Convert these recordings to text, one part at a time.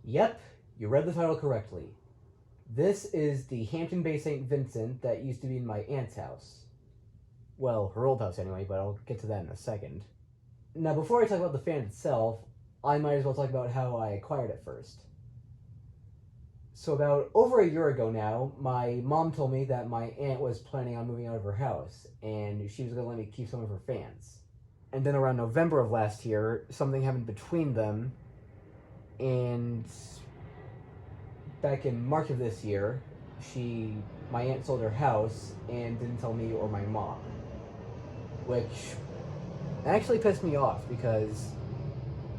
Yep, you read the title correctly. This is the Hampton Bay St. Vincent that used to be in my aunt's house. Well, her old house anyway, but I'll get to that in a second. Now, before I talk about the fan itself, I might as well talk about how I acquired it first. So about over a year ago now, my mom told me that my aunt was planning on moving out of her house, and she was going to let me keep some of her fans. And then around November of last year, something happened between them, and back in March of this year, my aunt sold her house and didn't tell me or my mom, which actually pissed me off because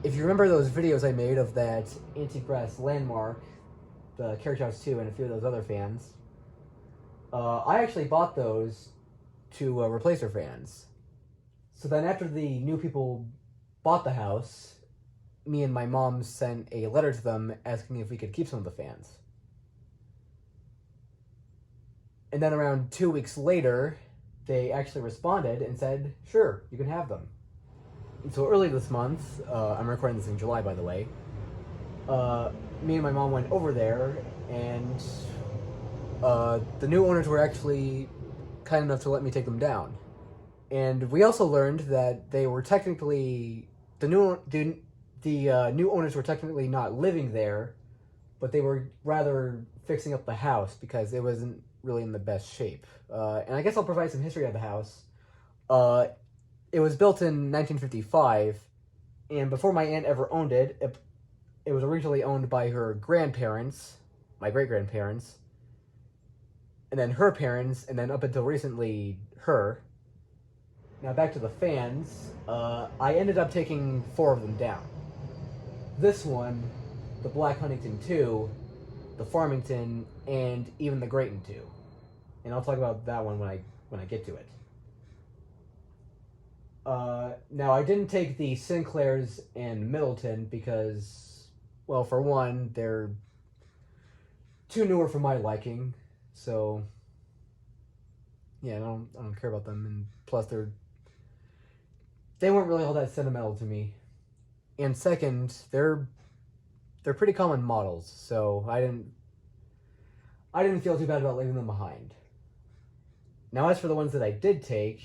if you remember those videos I made of that antique brass landmark, the Carriage House 2, and a few of those other fans, I actually bought those to replace her fans. So then after the new people bought the house, me and my mom sent a letter to them asking if we could keep some of the fans. And then around 2 weeks later, they actually responded and said, sure, you can have them. And so early this month, I'm recording this in July by the way, me and my mom went over there, and the new owners were actually kind enough to let me take them down. And we also learned that they were technically the new owners were technically not living there, but they were rather fixing up the house because it wasn't really in the best shape. And I guess I'll provide some history of the house. It was built in 1955, and before my aunt ever owned it, it was originally owned by her grandparents, my great-grandparents, and then her parents, and then up until recently, her. Now back to the fans, I ended up taking 4 of them down. This one, the Black Huntington 2, the Farmington, and even the Grayton 2. And I'll talk about that one when I get to it. Now I didn't take the Sinclairs and Middleton because, well, for one, they're too newer for my liking, so yeah, I don't care about them, and plus they weren't really all that sentimental to me. And second, they're pretty common models, so I didn't feel too bad about leaving them behind. Now, as for the ones that I did take,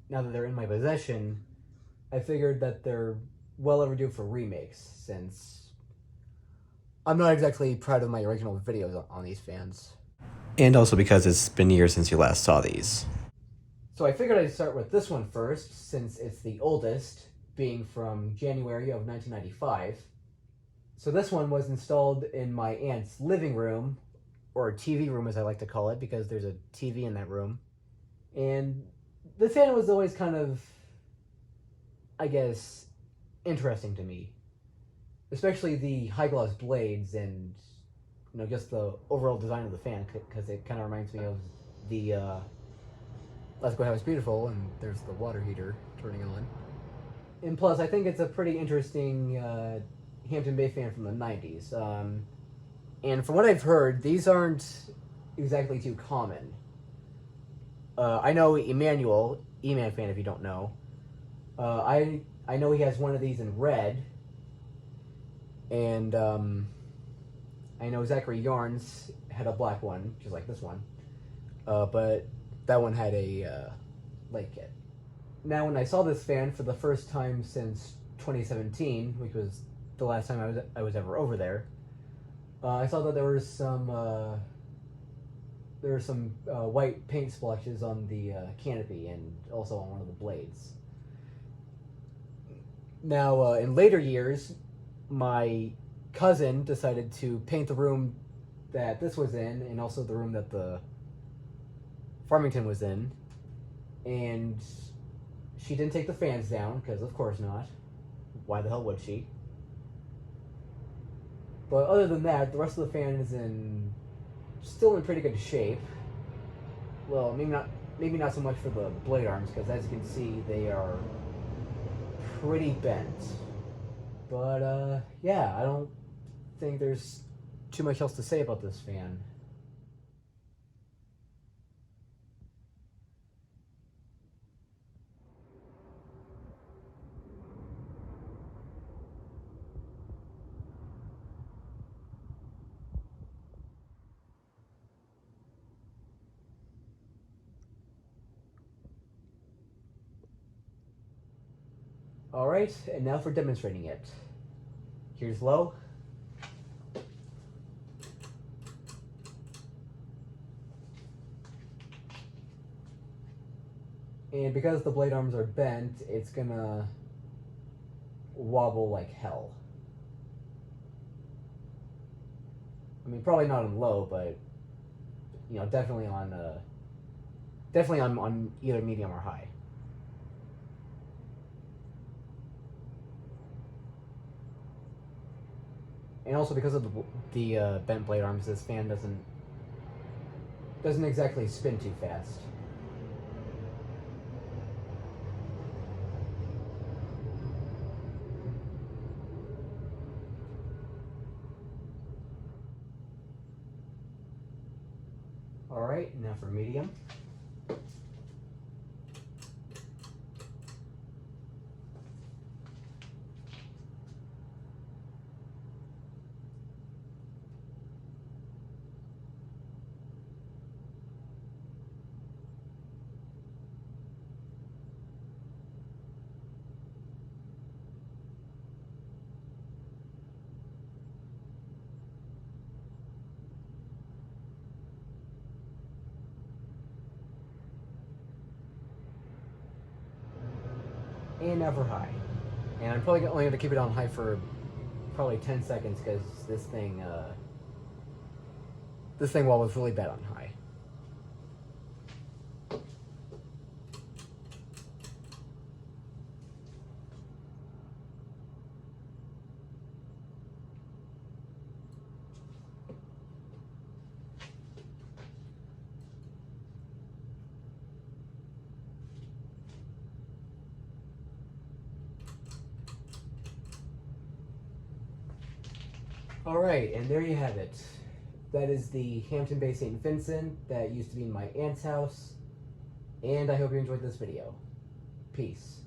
now that they're in my possession, I figured that they're well overdue for remakes, since I'm not exactly proud of my original videos on these fans. And also because it's been years since you last saw these. So I figured I'd start with this one first, since it's the oldest, being from January of 1995. So this one was installed in my aunt's living room, or TV room as I like to call it, because there's a TV in that room. And the fan was always kind of, I guess, interesting to me. Especially the high gloss blades and, just the overall design of the fan, because it kind of reminds me of the Lasko House Beautiful, and there's the water heater turning on. And plus, I think it's a pretty interesting Hampton Bay fan from the 90s. And from what I've heard, these aren't exactly too common. I know Emmanuel, E-Man fan if you don't know. I know he has one of these in red. And I know Zachary Yarns had a black one, just like this one. But that one had a light kit. Now, when I saw this fan for the first time since 2017, which was the last time I was ever over there, I saw that there were some white paint splotches on the canopy and also on one of the blades. Now, in later years, my cousin decided to paint the room that this was in, and also the room that the Farmington was in, and she didn't take the fans down, because of course not. Why the hell would she? But other than that, the rest of the fan is still in pretty good shape. Well, maybe not so much for the blade arms, because as you can see, they are pretty bent. But yeah, I don't think there's too much else to say about this fan. Alright, and now for demonstrating it. Here's low. And because the blade arms are bent, it's gonna wobble like hell. I mean, probably not on low, but you know, definitely on either medium or high. And also because of the bent blade arms, this fan doesn't exactly spin too fast. Alright, now for medium. And now for high. And I'm probably only going to keep it on high for probably 10 seconds because this thing wobbles really bad on high. Alright, and there you have it. That is the Hampton Bay St. Vincent that used to be in my aunt's house. And I hope you enjoyed this video. Peace.